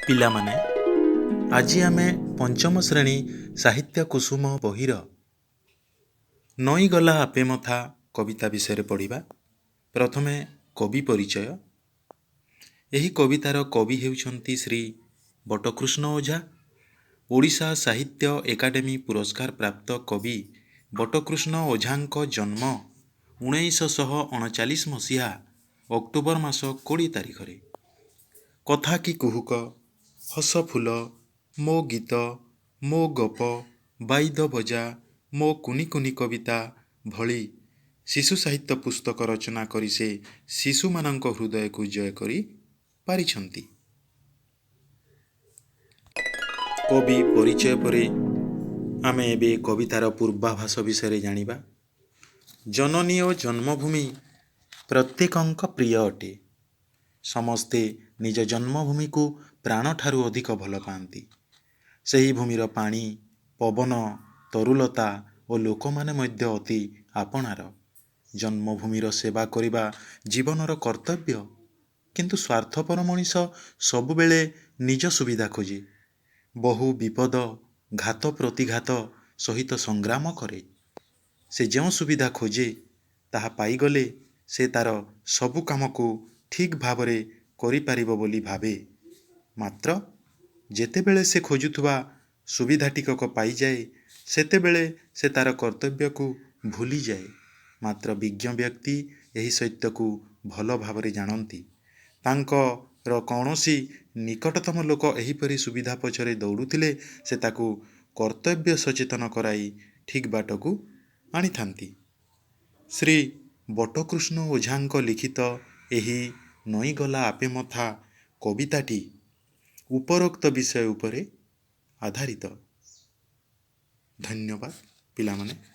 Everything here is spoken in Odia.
ପିଲାମାନେ, ଆଜି ଆମେ ପଞ୍ଚମ ଶ୍ରେଣୀ ସାହିତ୍ୟ କୁସୁମ ବହିର ନଈଗଲା ଆପେ ମଥା କବିତା ବିଷୟରେ ପଢ଼ିବା। ପ୍ରଥମେ କବି ପରିଚୟ। ଏହି କବିତାର କବି ହେଉଛନ୍ତି ଶ୍ରୀ ବଟକୃଷ୍ଣ ଓଝା। ଓଡ଼ିଶା ସାହିତ୍ୟ ଏକାଡେମୀ ପୁରସ୍କାର ପ୍ରାପ୍ତ କବି ବଟକୃଷ୍ଣ ଓଝାଙ୍କ ଜନ୍ମ 1939 ମସିହା ଅକ୍ଟୋବର ମାସ 20 ତାରିଖରେ। କଥା କି କୁହୁକ, ହସ ଫୁଲ, ମୋ ଗୀତ, ମୋ ଗପ, ବାଇଦ ବଜା, ମୋ କୁନି କୁନି କବିତା ଭଳି ଶିଶୁ ସାହିତ୍ୟ ପୁସ୍ତକ ରଚନା କରି ସେ ଶିଶୁମାନଙ୍କ ହୃଦୟକୁ ଜୟ କରି ପାରିଛନ୍ତି। କବି ପରିଚୟ ପରେ ଆମେ ଏବେ କବିତାର ପୂର୍ବାଭାଷ ବିଷୟରେ ଜାଣିବା। ଜନନୀ ଓ ଜନ୍ମଭୂମି ପ୍ରତ୍ୟେକଙ୍କ ପ୍ରିୟ ଅଟେ। ସମସ୍ତେ ନିଜ ଜନ୍ମଭୂମିକୁ ପ୍ରାଣଠାରୁ ଅଧିକ ଭଲ ପାଆନ୍ତି। ସେହି ଭୂମିର ପାଣି, ପବନ, ତରୁଲତା ଓ ଲୋକମାନେ ମଧ୍ୟ ଅତି ଆପଣାର। ଜନ୍ମଭୂମିର ସେବା କରିବା ଜୀବନର କର୍ତ୍ତବ୍ୟ। କିନ୍ତୁ ସ୍ୱାର୍ଥପର ମଣିଷ ସବୁବେଳେ ନିଜ ସୁବିଧା ଖୋଜେ। ବହୁ ବିପଦ, ଘାତ ପ୍ରତିଘାତ ସହିତ ସଂଗ୍ରାମ କରେ। ସେ ଯେଉଁ ସୁବିଧା ଖୋଜେ ତାହା ପାଇଗଲେ ସେ ତାର ସବୁ କାମକୁ ଠିକ୍ ଭାବରେ କରିପାରିବ ବୋଲି ଭାବେ। ମାତ୍ର ଯେତେବେଳେ ସେ ଖୋଜୁଥିବା ସୁବିଧାଟିକକ ପାଇଯାଏ, ସେତେବେଳେ ସେ ତାର କର୍ତ୍ତବ୍ୟକୁ ଭୁଲିଯାଏ। ମାତ୍ର ବିଜ୍ଞ ବ୍ୟକ୍ତି ଏହି ସତ୍ୟକୁ ଭଲ ଭାବରେ ଜାଣନ୍ତି। ତାଙ୍କର କୌଣସି ନିକଟତମ ଲୋକ ଏହିପରି ସୁବିଧା ପଛରେ ଦୌଡ଼ୁଥିଲେ ସେ ତାକୁ କର୍ତ୍ତବ୍ୟ ସଚେତନ କରାଇ ଠିକ୍ ବାଟକୁ ଆଣିଥାନ୍ତି। ଶ୍ରୀ ବଟକୃଷ୍ଣ ଓଝାଙ୍କ ଲିଖିତ ଏହି ନଈଗଲା ଆପେ ମଥା କବିତାଟି ଉପରୋକ୍ତ ବିଷୟ ଉପରେ ଆଧାରିତ। ଧନ୍ୟବାଦ ପିଲାମାନେ।